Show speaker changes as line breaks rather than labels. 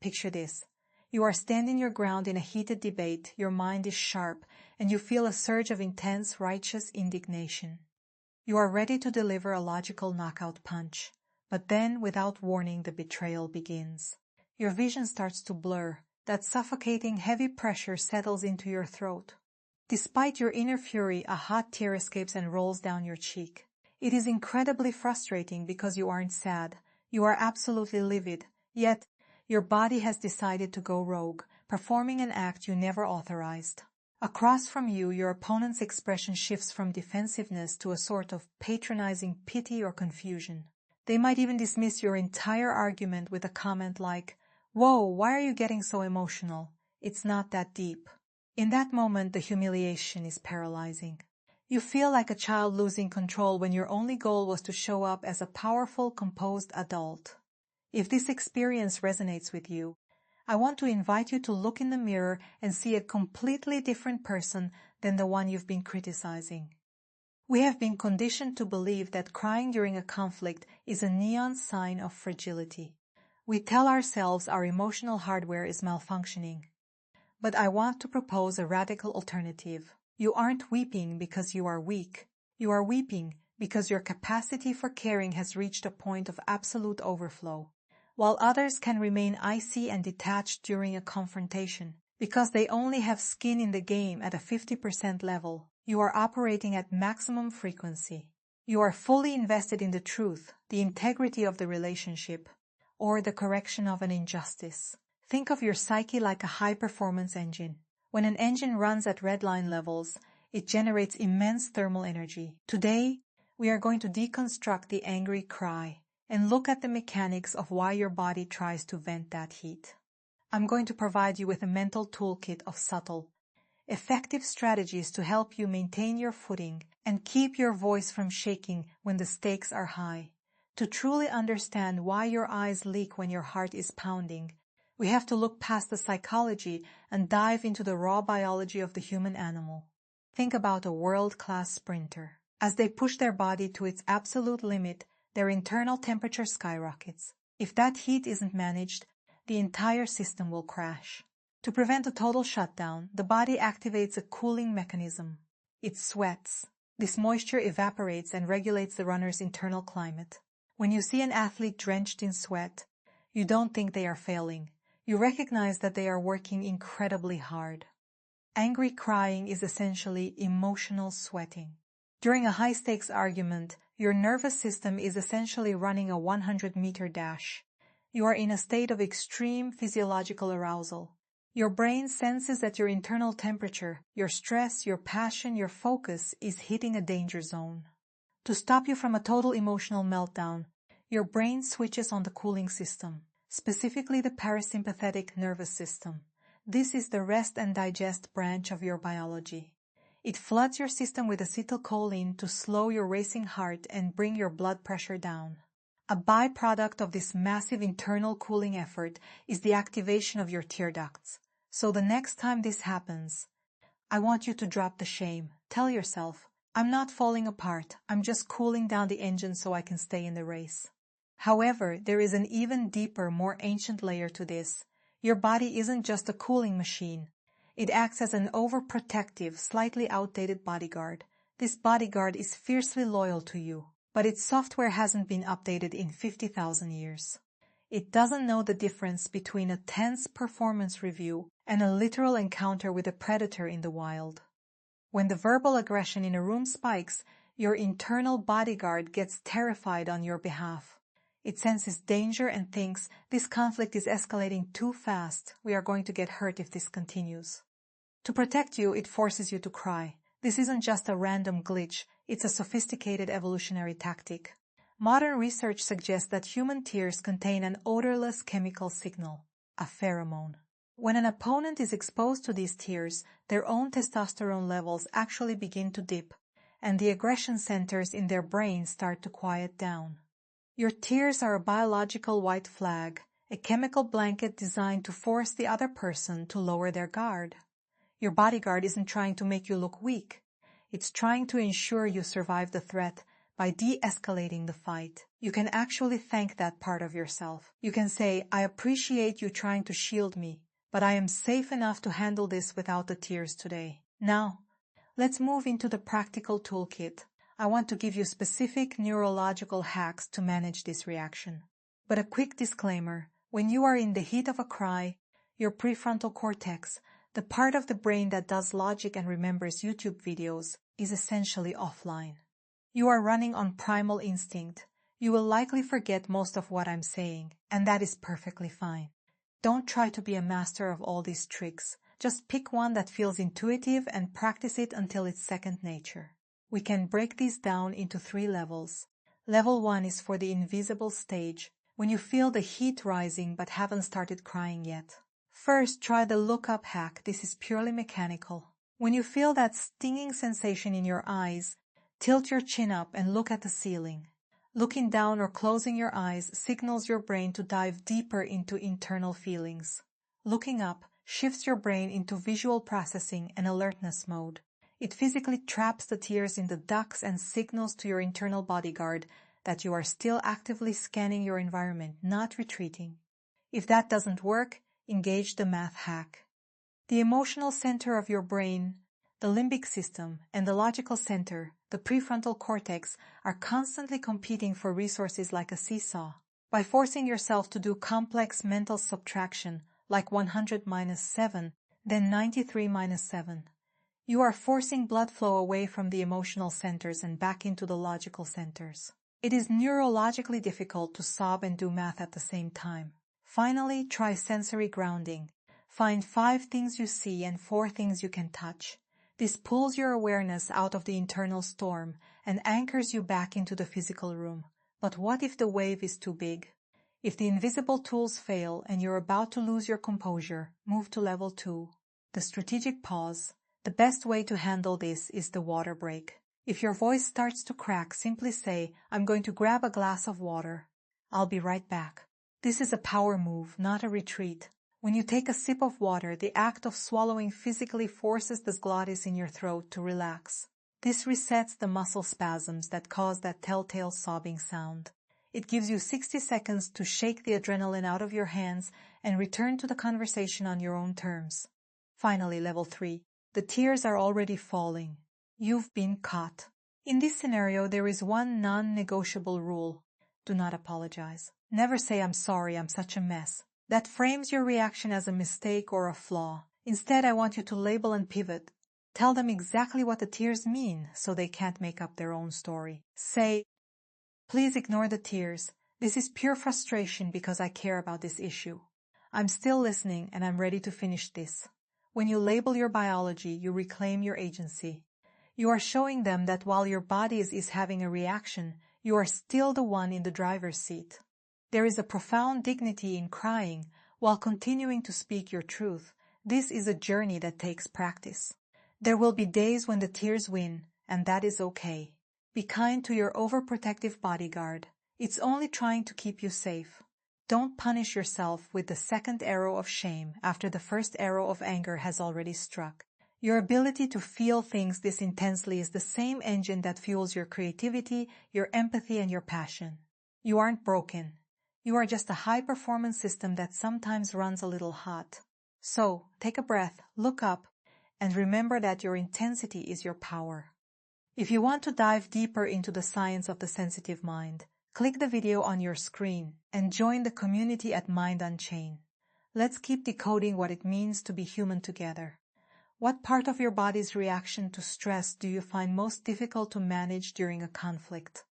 Picture this. You are standing your ground in a heated debate, your mind is sharp, and you feel a surge of intense, righteous indignation. You are ready to deliver a logical knockout punch, but then, without warning, the betrayal begins. Your vision starts to blur. That suffocating, heavy pressure settles into your throat. Despite your inner fury, a hot tear escapes and rolls down your cheek. It is incredibly frustrating because you aren't sad. You are absolutely livid, yet your body has decided to go rogue, performing an act you never authorized. Across from you, your opponent's expression shifts from defensiveness to a sort of patronizing pity or confusion. They might even dismiss your entire argument with a comment like, "Whoa, why are you getting so emotional? It's not that deep." In that moment, the humiliation is paralyzing. You feel like a child losing control when your only goal was to show up as a powerful, composed adult. If this experience resonates with you, I want to invite you to look in the mirror and see a completely different person than the one you've been criticizing. We have been conditioned to believe that crying during a conflict is a neon sign of fragility. We tell ourselves our emotional hardware is malfunctioning. But I want to propose a radical alternative. You aren't weeping because you are weak. You are weeping because your capacity for caring has reached a point of absolute overflow. While others can remain icy and detached during a confrontation, because they only have skin in the game at a 50% level, you are operating at maximum frequency. You are fully invested in the truth, the integrity of the relationship, or the correction of an injustice. Think of your psyche like a high-performance engine. When an engine runs at redline levels, it generates immense thermal energy. Today, we are going to deconstruct the angry cry and look at the mechanics of why your body tries to vent that heat. I'm going to provide you with a mental toolkit of subtle, effective strategies to help you maintain your footing and keep your voice from shaking when the stakes are high. To truly understand why your eyes leak when your heart is pounding, we have to look past the psychology and dive into the raw biology of the human animal. Think about a world-class sprinter. As they push their body to its absolute limit, their internal temperature skyrockets. If that heat isn't managed, the entire system will crash. To prevent a total shutdown, the body activates a cooling mechanism. It sweats. This moisture evaporates and regulates the runner's internal climate. When you see an athlete drenched in sweat, you don't think they are failing. You recognize that they are working incredibly hard. Angry crying is essentially emotional sweating. During a high-stakes argument, your nervous system is essentially running a 100-meter dash. You are in a state of extreme physiological arousal. Your brain senses that your internal temperature, your stress, your passion, your focus is hitting a danger zone. To stop you from a total emotional meltdown, your brain switches on the cooling system, specifically the parasympathetic nervous system. This is the rest and digest branch of your biology. It floods your system with acetylcholine to slow your racing heart and bring your blood pressure down. A byproduct of this massive internal cooling effort is the activation of your tear ducts. So the next time this happens, I want you to drop the shame. Tell yourself, I'm not falling apart, I'm just cooling down the engine so I can stay in the race. However, there is an even deeper, more ancient layer to this. Your body isn't just a cooling machine. It acts as an overprotective, slightly outdated bodyguard. This bodyguard is fiercely loyal to you, but its software hasn't been updated in 50,000 years. It doesn't know the difference between a tense performance review and a literal encounter with a predator in the wild. When the verbal aggression in a room spikes, your internal bodyguard gets terrified on your behalf. It senses danger and thinks, this conflict is escalating too fast. We are going to get hurt if this continues. To protect you, it forces you to cry. This isn't just a random glitch. It's a sophisticated evolutionary tactic. Modern research suggests that human tears contain an odorless chemical signal, a pheromone. When an opponent is exposed to these tears, their own testosterone levels actually begin to dip, and the aggression centers in their brain start to quiet down. Your tears are a biological white flag, a chemical blanket designed to force the other person to lower their guard. Your bodyguard isn't trying to make you look weak. It's trying to ensure you survive the threat by de-escalating the fight. You can actually thank that part of yourself. You can say, I appreciate you trying to shield me, but I am safe enough to handle this without the tears today. Now, let's move into the practical toolkit. I want to give you specific neurological hacks to manage this reaction. But a quick disclaimer, when you are in the heat of a cry, your prefrontal cortex, the part of the brain that does logic and remembers YouTube videos, is essentially offline. You are running on primal instinct. You will likely forget most of what I'm saying, and that is perfectly fine. Don't try to be a master of all these tricks. Just pick one that feels intuitive and practice it until it's second nature. We can break these down into 3 levels. Level 1 is for the invisible stage, when you feel the heat rising but haven't started crying yet. First, try the look-up hack. This is purely mechanical. When you feel that stinging sensation in your eyes, tilt your chin up and look at the ceiling. Looking down or closing your eyes signals your brain to dive deeper into internal feelings. Looking up shifts your brain into visual processing and alertness mode. It physically traps the tears in the ducts and signals to your internal bodyguard that you are still actively scanning your environment, not retreating. If that doesn't work, engage the math hack. The emotional center of your brain, the limbic system, and the logical center, the prefrontal cortex, are constantly competing for resources like a seesaw. By forcing yourself to do complex mental subtraction, like 100 minus 7, then 93 minus 7, you are forcing blood flow away from the emotional centers and back into the logical centers. It is neurologically difficult to sob and do math at the same time. Finally, try sensory grounding. Find 5 things you see and 4 things you can touch. This pulls your awareness out of the internal storm and anchors you back into the physical room. But what if the wave is too big? If the invisible tools fail and you're about to lose your composure, move to level 2. The strategic pause. The best way to handle this is the water break. If your voice starts to crack, simply say, I'm going to grab a glass of water. I'll be right back. This is a power move, not a retreat. When you take a sip of water, the act of swallowing physically forces the glottis in your throat to relax. This resets the muscle spasms that cause that telltale sobbing sound. It gives you 60 seconds to shake the adrenaline out of your hands and return to the conversation on your own terms. Finally, level 3. The tears are already falling. You've been caught. In this scenario, there is one non-negotiable rule. Do not apologize. Never say, I'm sorry, I'm such a mess. That frames your reaction as a mistake or a flaw. Instead, I want you to label and pivot. Tell them exactly what the tears mean so they can't make up their own story. Say, please ignore the tears. This is pure frustration because I care about this issue. I'm still listening and I'm ready to finish this. When you label your biology, you reclaim your agency. You are showing them that while your body is having a reaction, you are still the one in the driver's seat. There is a profound dignity in crying while continuing to speak your truth. This is a journey that takes practice. There will be days when the tears win, and that is okay. Be kind to your overprotective bodyguard. It's only trying to keep you safe. Don't punish yourself with the second arrow of shame after the first arrow of anger has already struck. Your ability to feel things this intensely is the same engine that fuels your creativity, your empathy, and your passion. You aren't broken. You are just a high-performance system that sometimes runs a little hot. So, take a breath, look up, and remember that your intensity is your power. If you want to dive deeper into the science of the sensitive mind, click the video on your screen and join the community at Unchain. Let's keep decoding what it means to be human together. What part of your body's reaction to stress do you find most difficult to manage during a conflict?